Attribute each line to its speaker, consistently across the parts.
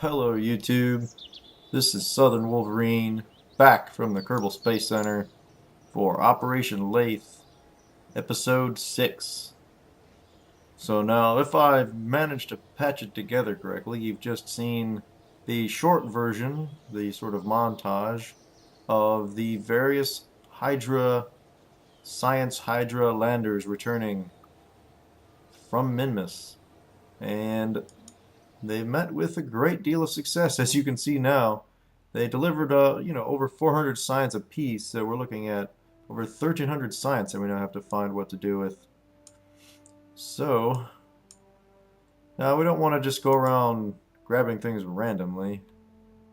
Speaker 1: Hello YouTube, this is Southern Wolverine back from the Kerbal Space Center for Operation Laythe, Episode 6. So now if I've managed to patch it together correctly, you've just seen the short version, the sort of montage of the various Hydra, Science Hydra landers returning from Minmus. And they met with a great deal of success, as you can see now. They delivered, over 400 science apiece, so we're looking at over 1,300 science that we now have to find what to do with. So, now we don't want to just go around grabbing things randomly,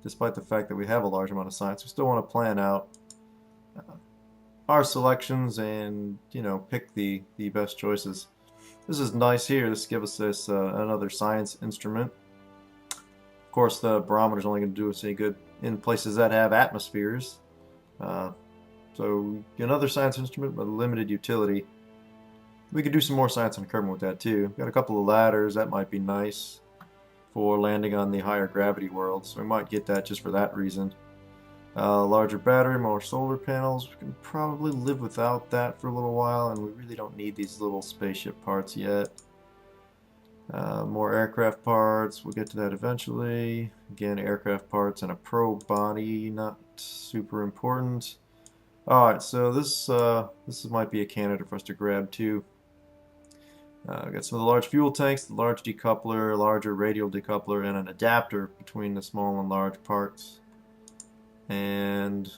Speaker 1: despite the fact that we have a large amount of science. We still want to plan out our selections and, pick the best choices. This is nice here. This gives us another science instrument. Of course, the barometer is only going to do us any good in places that have atmospheres. Uh, so another science instrument, but limited utility. We could do some more science on Kerbal with that too. Got a couple of ladders, that might be nice for landing on the higher gravity world, so we might get that just for that reason. Larger battery, more solar panels. We can probably live without that for a little while, and we really don't need these little spaceship parts yet. More aircraft parts, we'll get to that eventually. Again, aircraft parts and a probe body, not super important. Alright, so this might be a candidate for us to grab too. We got some of the large fuel tanks, the large decoupler, larger radial decoupler, and an adapter between the small and large parts. And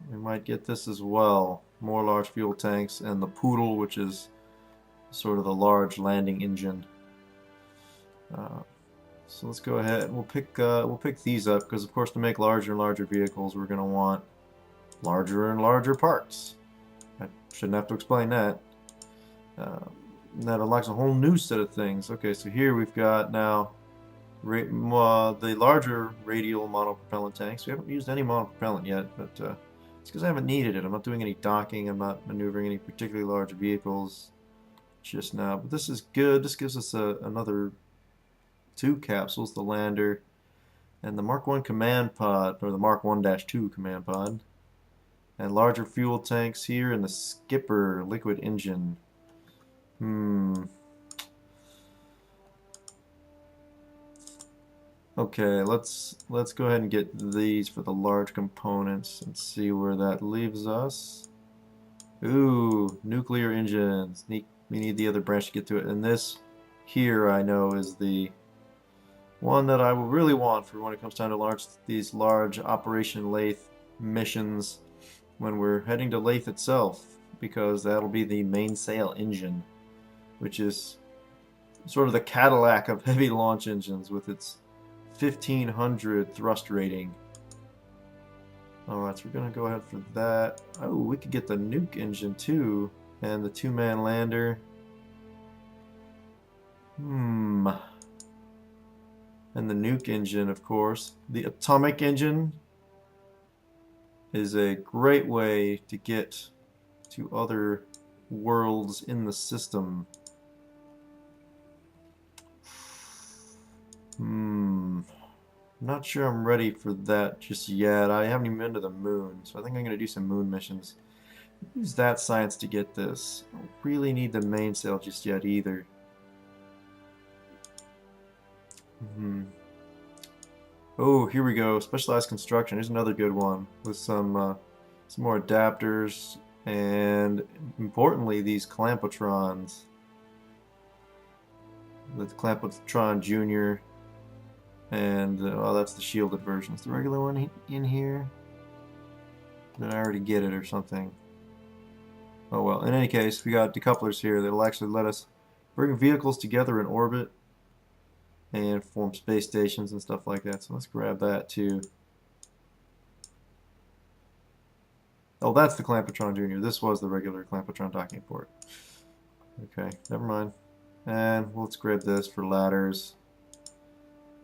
Speaker 1: we might get this as well. More large fuel tanks and the poodle, which is sort of the large landing engine. So let's go ahead and we'll pick these up because of course to make larger and larger vehicles we're going to want larger and larger parts. I shouldn't have to explain that. That unlocks a whole new set of things. Okay, so here we've got now the larger radial monopropellant tanks. We haven't used any monopropellant yet, but it's because I haven't needed it. I'm not doing any docking. I'm not maneuvering any particularly large vehicles just now. But this is good. This gives us another 2 capsules, the lander and the Mark 1 command pod, or the Mark 1-2 command pod. And larger fuel tanks here and the skipper liquid engine. Okay, let's go ahead and get these for the large components and see where that leaves us. Ooh, nuclear engines. We need the other branch to get to it. And this here I know is the one that I will really want for when it comes time to these large Operation Laythe missions when we're heading to Laythe itself, because that'll be the mainsail engine, which is sort of the Cadillac of heavy launch engines with its 1500 thrust rating. Alright, so we're going to go ahead for that. Oh, we could get the nuke engine too, and the 2-man lander. And the nuke engine, of course. The atomic engine is a great way to get to other worlds in the system. Not sure I'm ready for that just yet. I haven't even been to the moon, so I think I'm going to do some moon missions. Use that science to get this. I don't really need the mainsail just yet either. Oh, here we go. Specialized construction. Here's another good one with some more adapters and, importantly, these clampotrons. The Clampotron Junior, and oh, that's the shielded version. Is the regular one in here? Did I already get it or something? Oh well. In any case, we got decouplers here that'll actually let us bring vehicles together in orbit and form space stations and stuff like that. So let's grab that too. Oh, that's the Clampotron Junior. This was the regular Clampotron docking port. Okay, never mind. And let's grab this for ladders.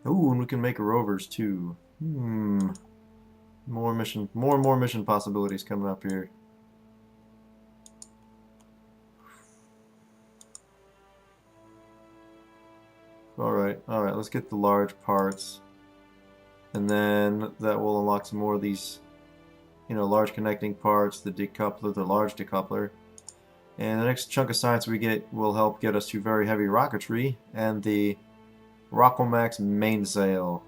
Speaker 1: Ooh, and we can make rovers too. More and more mission possibilities coming up here. Alright, let's get the large parts. And then that will unlock some more of these, large connecting parts, the decoupler, the large decoupler. And the next chunk of science we get will help get us to very heavy rocketry and the Rockomax mainsail.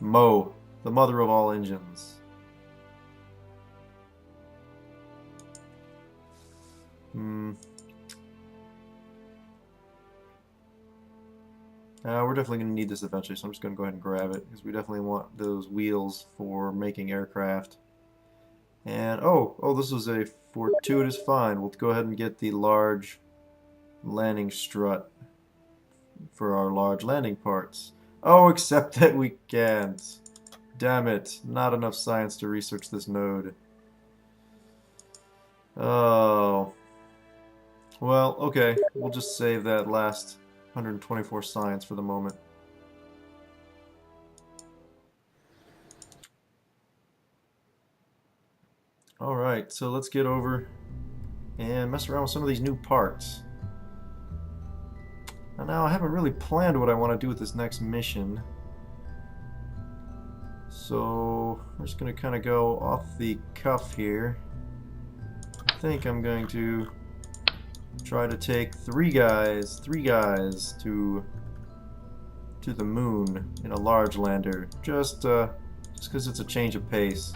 Speaker 1: Mo, the mother of all engines. We're definitely going to need this eventually, so I'm just going to go ahead and grab it, because we definitely want those wheels for making aircraft. And, oh, this was a fortuitous find. We'll go ahead and get the large landing strut for our large landing parts. Oh, except that we can't. Damn it. Not enough science to research this node. Oh. Well, okay. We'll just save that last 124 science for the moment. Alright, so let's get over and mess around with some of these new parts. Now, I haven't really planned what I want to do with this next mission. So, we're just going to kind of go off the cuff here. I think I'm going to try to take three guys to the moon in a large lander, just because it's a change of pace.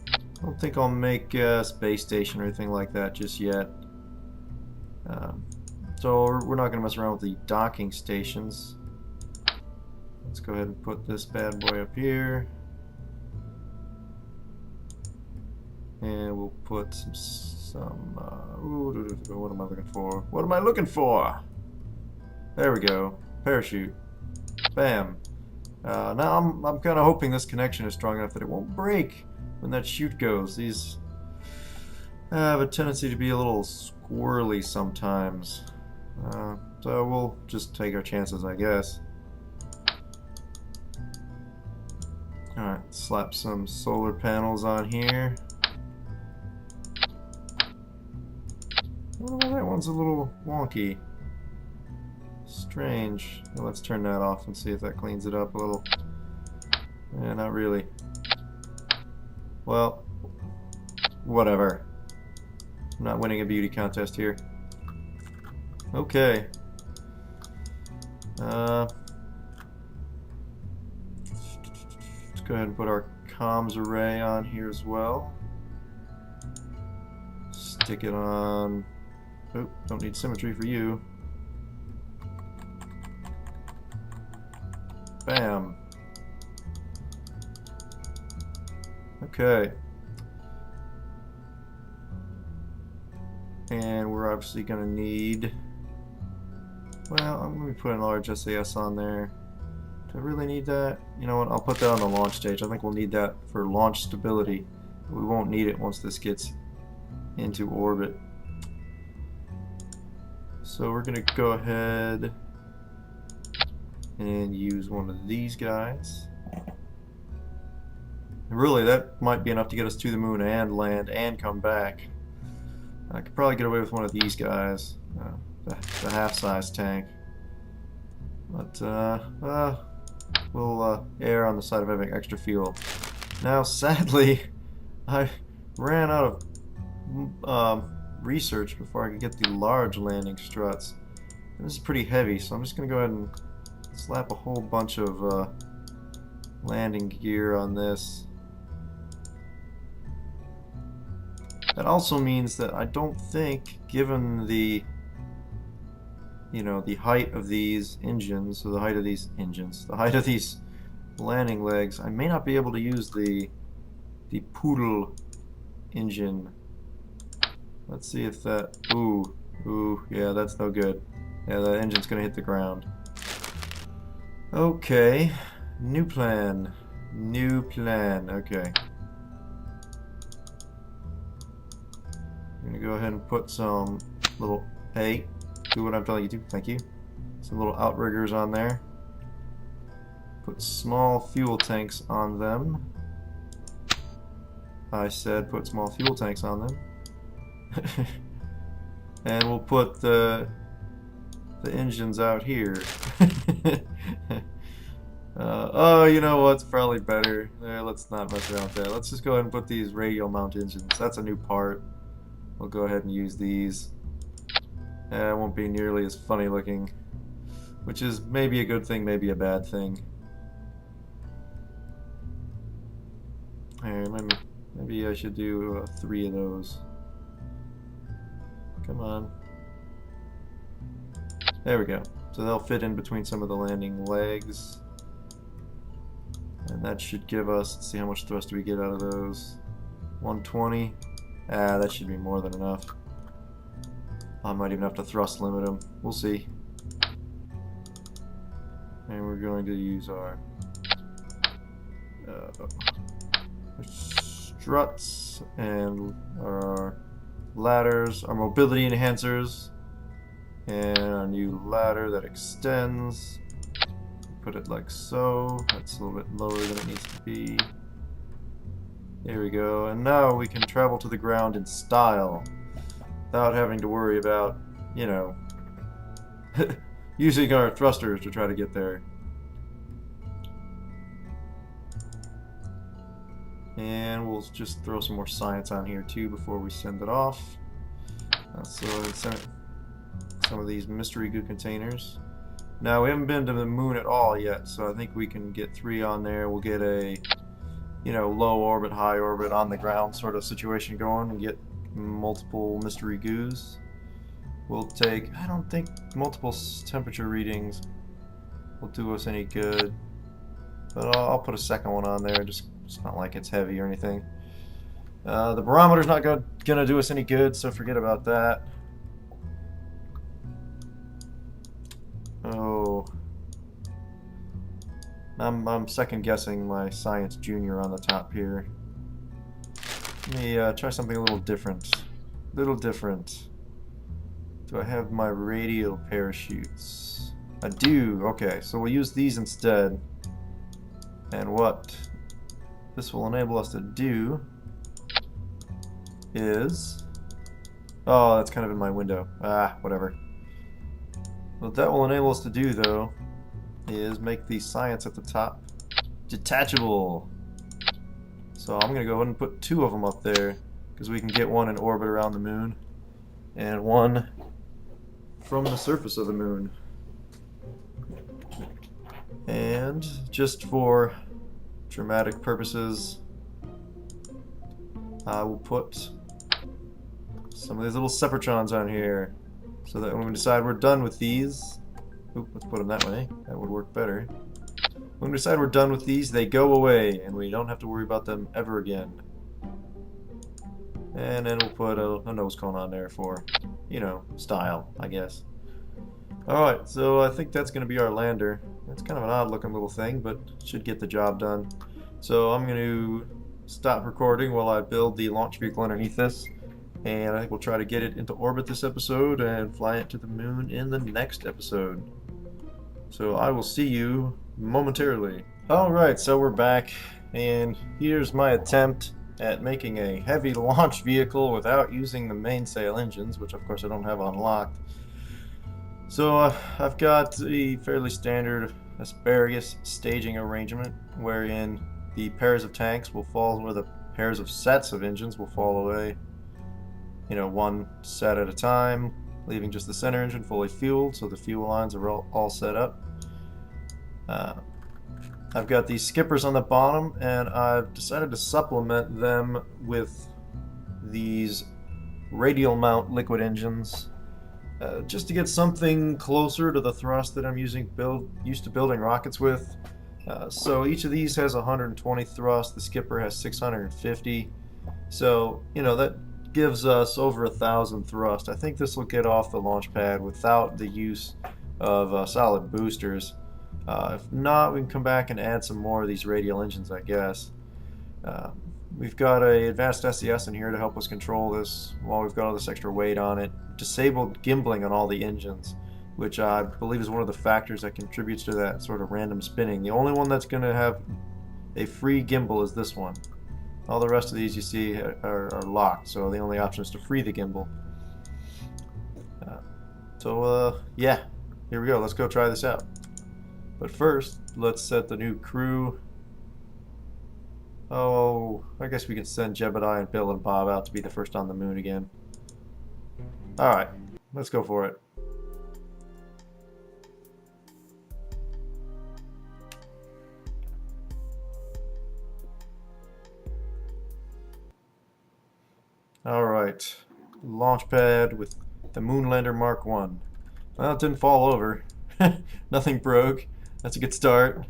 Speaker 1: I don't think I'll make a space station or anything like that just yet. So we're not going to mess around with the docking stations. Let's go ahead and put this bad boy up here. And we'll put what am I looking for? What am I looking for? There we go. Parachute. Bam. Now I'm kind of hoping this connection is strong enough that it won't break when that chute goes. These have a tendency to be a little squirrely sometimes. So we'll just take our chances, I guess. Alright, slap some solar panels on here. Oh, that one's a little wonky. Strange. Well, let's turn that off and see if that cleans it up a little. Yeah, not really. Well, whatever. I'm not winning a beauty contest here. Okay. Let's go ahead and put our comms array on here as well. Stick it on. Oh, don't need symmetry for you. Bam. Okay. And we're obviously going to need... Well, I'm going to be putting a large SAS on there. Do I really need that? You know what, I'll put that on the launch stage. I think we'll need that for launch stability. But we won't need it once this gets into orbit. So we're going to go ahead and use one of these guys. Really, that might be enough to get us to the moon and land and come back. I could probably get away with one of these guys, the half-size tank. But we'll err on the side of having extra fuel. Now, sadly, I ran out of research before I could get the large landing struts. And this is pretty heavy, so I'm just going to go ahead and slap a whole bunch of landing gear on this. That also means that I don't think, given the the height of these engines, or the height of these engines, the height of these landing legs, I may not be able to use the Poodle engine. Let's see if that... Ooh, yeah, that's no good. Yeah, that engine's gonna hit the ground. Okay, new plan. Okay. I'm gonna go ahead and put some little... Hey, do what I'm telling you to, thank you. Some little outriggers on there. Put small fuel tanks on them. I said put small fuel tanks on them. And we'll put the engines out here. Oh, you know what's probably better? Let's not mess around with that. Let's just go ahead and put these radial mount engines. That's a new part. We'll go ahead and use these. It won't be nearly as funny looking, which is maybe a good thing, maybe a bad thing. Here, maybe I should do 3 of those. Come on. There we go. So they'll fit in between some of the landing legs. And that should give us, let's see how much thrust do we get out of those. 120. Ah, that should be more than enough. I might even have to thrust limit them. We'll see. And we're going to use our struts and our ladders, our mobility enhancers, and our new ladder that extends. Put it like so. That's a little bit lower than it needs to be. There we go. And now we can travel to the ground in style without having to worry about, you know, using our thrusters to try to get there. And we'll just throw some more science on here too before we send it off. So send some of these mystery goo containers. Now we haven't been to the moon at all yet, so I think we can get 3 on there. We'll get a, you know, low orbit, high orbit, on the ground sort of situation going and get multiple mystery goos. We'll take, I don't think multiple temperature readings will do us any good, but I'll put a second one on there. Just, it's not like it's heavy or anything. The barometer's not gonna do us any good, so forget about that. Oh, I'm second guessing my Science Junior on the top here. Let me try something a little different. Do I have my radial parachutes? I do. Okay, so we'll use these instead. And what this will enable us to do is... Oh, that's kind of in my window. Ah, whatever. What that will enable us to do, though, is make the science at the top detachable. So I'm going to go ahead and put 2 of them up there, because we can get one in orbit around the moon, and one from the surface of the moon. And just for dramatic purposes, I will put some of these little separatrons on here, so that when we decide we're done with these, let's put them that way, that would work better. When we decide we're done with these, they go away, and we don't have to worry about them ever again. And then we'll put a nose cone on there for, you know, style, I guess. Alright, so I think that's going to be our lander. It's kind of an odd looking little thing, but should get the job done. So I'm going to stop recording while I build the launch vehicle underneath this. And I think we'll try to get it into orbit this episode and fly it to the moon in the next episode. So I will see you momentarily. Alright, so we're back, and here's my attempt at making a heavy launch vehicle without using the mainsail engines, which of course I don't have unlocked. So I've got a fairly standard asparagus staging arrangement wherein the pairs of tanks will fall where the pairs of sets of engines will fall away. You know, one set at a time, leaving just the center engine fully fueled, so the fuel lines are all set up. I've got these skippers on the bottom, and I've decided to supplement them with these radial mount liquid engines, just to get something closer to the thrust that I'm used to building rockets with. So each of these has 120 thrust, the skipper has 650, so you know that gives us over 1,000 thrust. I think this will get off the launch pad without the use of solid boosters. If not, we can come back and add some more of these radial engines, I guess. We've got an advanced SES in here to help us control this while we've got all this extra weight on it. Disabled gimbling on all the engines, which I believe is one of the factors that contributes to that sort of random spinning. The only one that's going to have a free gimbal is this one. All the rest of these you see are locked, so the only option is to free the gimbal. Yeah, here we go. Let's go try this out. But first, let's set the new crew. Oh, I guess we can send Jebediah and Bill and Bob out to be the first on the moon again. Alright, let's go for it. Alright, launch pad with the Moonlander Mark 1. Well, it didn't fall over. Nothing broke. That's a good start.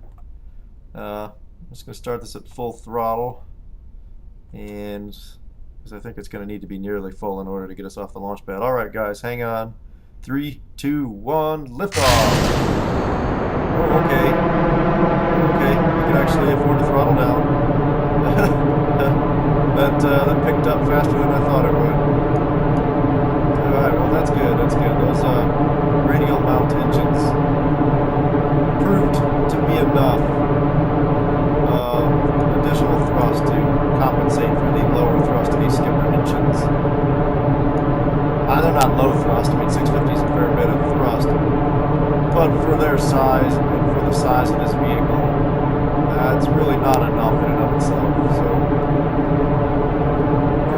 Speaker 1: I'm just going to start this at full throttle. And because I think it's going to need to be nearly full in order to get us off the launch pad. Alright guys, hang on. 3, 2, 1, lift off! Oh, okay. Okay, we can actually afford to throttle down. That picked up faster than I thought it would. Alright, well that's good, that's good. Those radial mount engines proved to be enough additional thrust to compensate for the lower thrust of these skipper engines. They're not low thrust, I mean 650 is a fair bit of thrust, but for their size and for the size of this vehicle, it's really not enough in and of itself. So,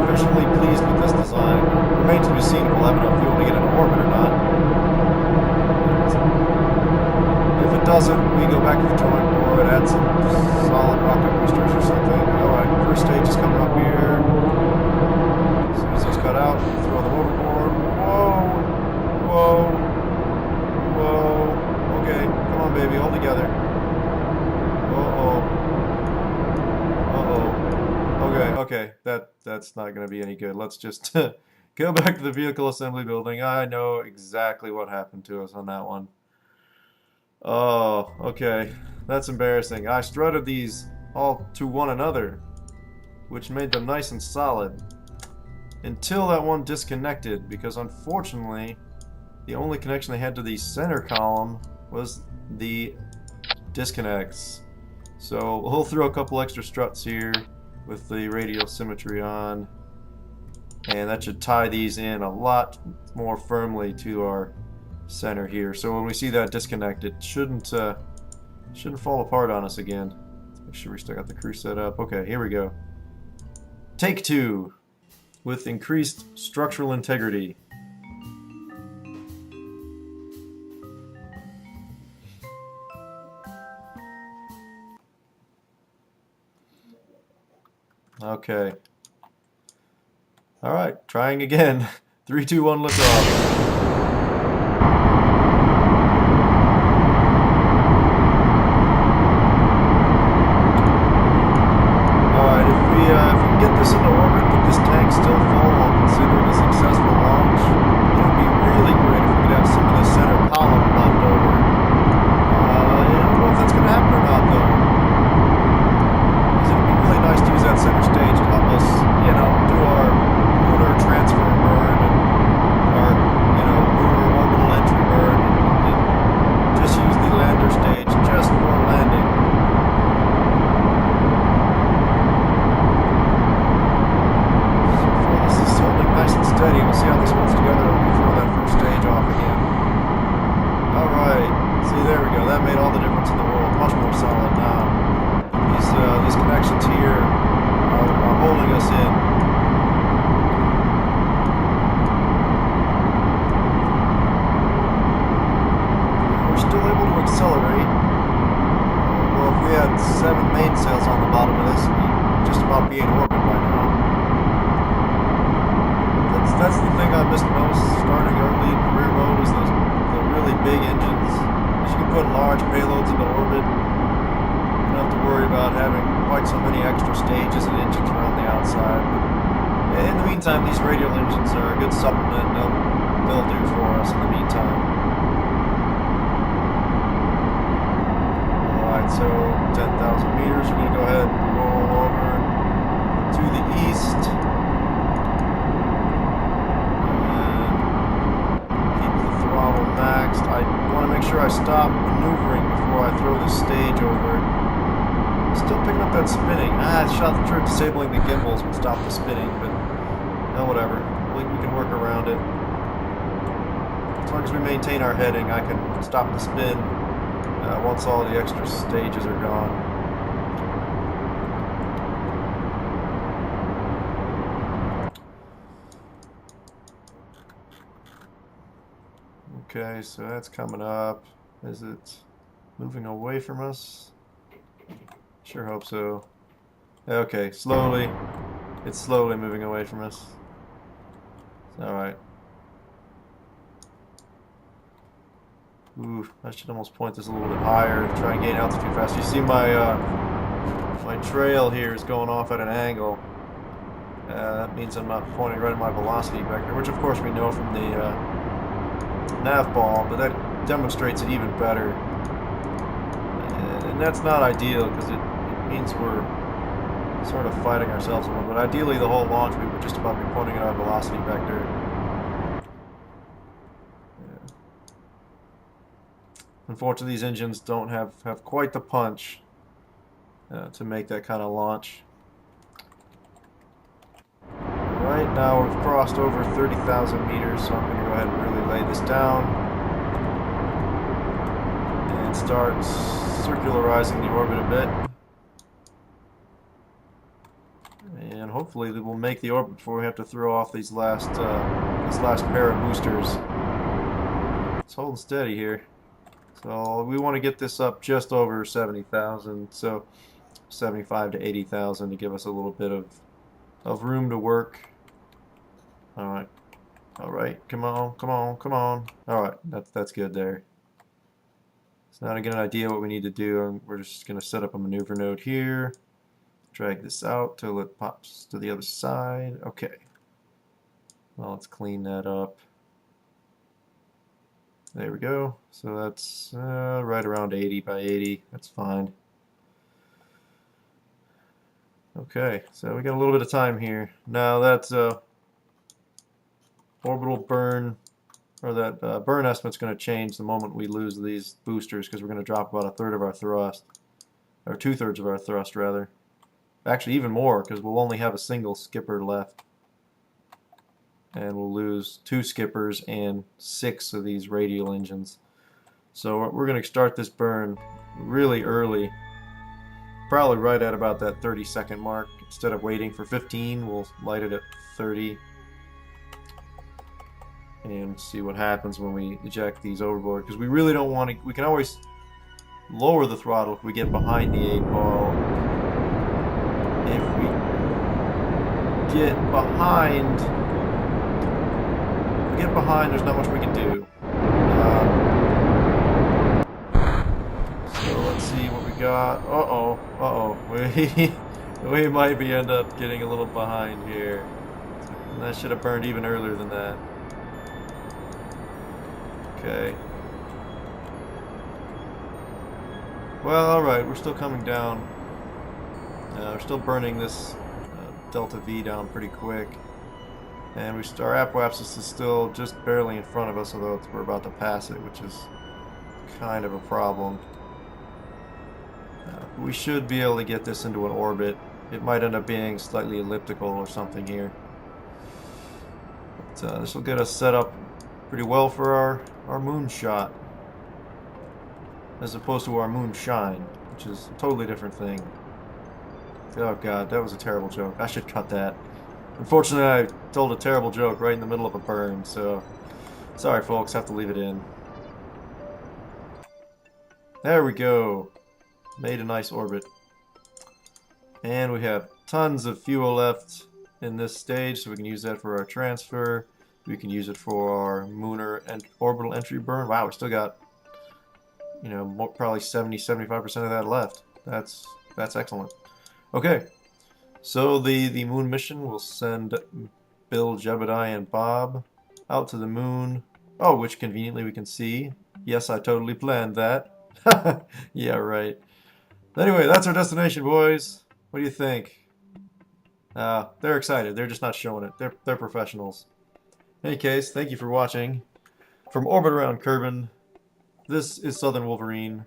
Speaker 1: provisionally pleased with this design. Remains to be seen if we'll have enough fuel to get into orbit or not. If it doesn't, we go back to the drawing board, add some solid rocket boosters or something. Alright, first stage is coming up here. As soon as those cut out, throw them overboard. Whoa! Whoa! Whoa! Okay, come on baby, hold together. Okay, that's not going to be any good. Let's just go back to the vehicle assembly building. I know exactly what happened to us on that one. Oh, okay. That's embarrassing. I strutted these all to one another, which made them nice and solid, until that one disconnected, because unfortunately, the only connection they had to the center column was the disconnects. So we'll throw a couple extra struts here with the radial symmetry on, and that should tie these in a lot more firmly to our center here. So when we see that disconnect, it shouldn't fall apart on us again. Let's make sure we still got the crew set up. Okay, here we go. Take 2 with increased structural integrity. Okay. Alright, trying again. 3, 2, 1, lift off. That's the thing I missed most starting early in career mode is the really big engines. As you can put large payloads into orbit, you don't have to worry about having quite so many extra stages and engines around the outside. But in the meantime, these radial engines are a good supplement. They'll do for us in the meantime. Alright, so 10,000 meters. We're going to go ahead and roll over to the east. Maxed. I want to make sure I stop maneuvering before I throw this stage over. Still picking up that spinning. I shot through disabling the gimbals would stop the spinning, but no, whatever. We can work around it. As long as we maintain our heading, I can stop the spin once all the extra stages are gone. Okay, so that's coming up. Is it moving away from us? Sure hope so. Okay, slowly. It's slowly moving away from us. Alright. Ooh, I should almost point this a little bit higher to try and gain altitude faster. You see my trail here is going off at an angle. That means I'm not pointing right at my velocity vector, which of course we know from the nav ball, but that demonstrates it even better. And that's not ideal because it means we're sort of fighting ourselves a little bit. Ideally, the whole launch we would just about be pointing at our velocity vector. Yeah. Unfortunately, these engines don't have quite the punch to make that kind of launch. Right now we've crossed over 30,000 meters, so I'm going to go ahead and really lay this down and start circularizing the orbit a bit. And hopefully we'll make the orbit before we have to throw off these last this last pair of boosters. It's holding steady here. So we want to get this up just over 70,000, so 75 to 80,000 to give us a little bit of room to work. Alright. Alright, come on, come on, come on. Alright, that's good there. So now to get an idea what we need to do, we're just going to set up a maneuver node here. Drag this out till it pops to the other side. Okay. Well, let's clean that up. There we go. So that's right around 80 by 80. That's fine. Okay, so we got a little bit of time here. Now that's orbital burn, or that burn estimate's going to change the moment we lose these boosters, because we're going to drop about a third of our thrust, or 2/3 of our thrust rather. Actually, even more, because we'll only have a single skipper left, and we'll lose 2 skippers and 6 of these radial engines. So we're going to start this burn really early, probably right at about that 30-second mark. Instead of waiting for 15, we'll light it at 30. And see what happens when we eject these overboard, because we really don't want to. We can always lower the throttle if we get behind the 8-ball. If we get behind, there's not much we can do. So let's see what we got. We might end up getting a little behind here. And that should have burned even earlier than that. Okay. Well, alright, we're still coming down. We're still burning this delta V down pretty quick. And our apoapsis is still just barely in front of us, although we're about to pass it, which is kind of a problem. We should be able to get this into an orbit. It might end up being slightly elliptical or something here. But this will get us set up pretty well for our moonshot, as opposed to our moonshine, which is a totally different thing. Oh god, that was a terrible joke. I should cut that. Unfortunately, I told a terrible joke right in the middle of a burn, so sorry folks, have to leave it in. There we go. Made a nice orbit. And we have tons of fuel left in this stage, so we can use that for our transfer. We can use it for our lunar and orbital entry burn. Wow, we still got, you know, probably 70-75% of that left. That's excellent. Okay, so the moon mission will send Bill, Jebediah, and Bob out to the moon. Oh, which conveniently we can see. Yes, I totally planned that. Yeah, right. Anyway, that's our destination, boys. What do you think? They're excited. They're just not showing it. They're professionals. In any case, thank you for watching. From Orbit Around Kerbin, this is Southern Wolverine,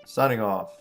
Speaker 1: signing off.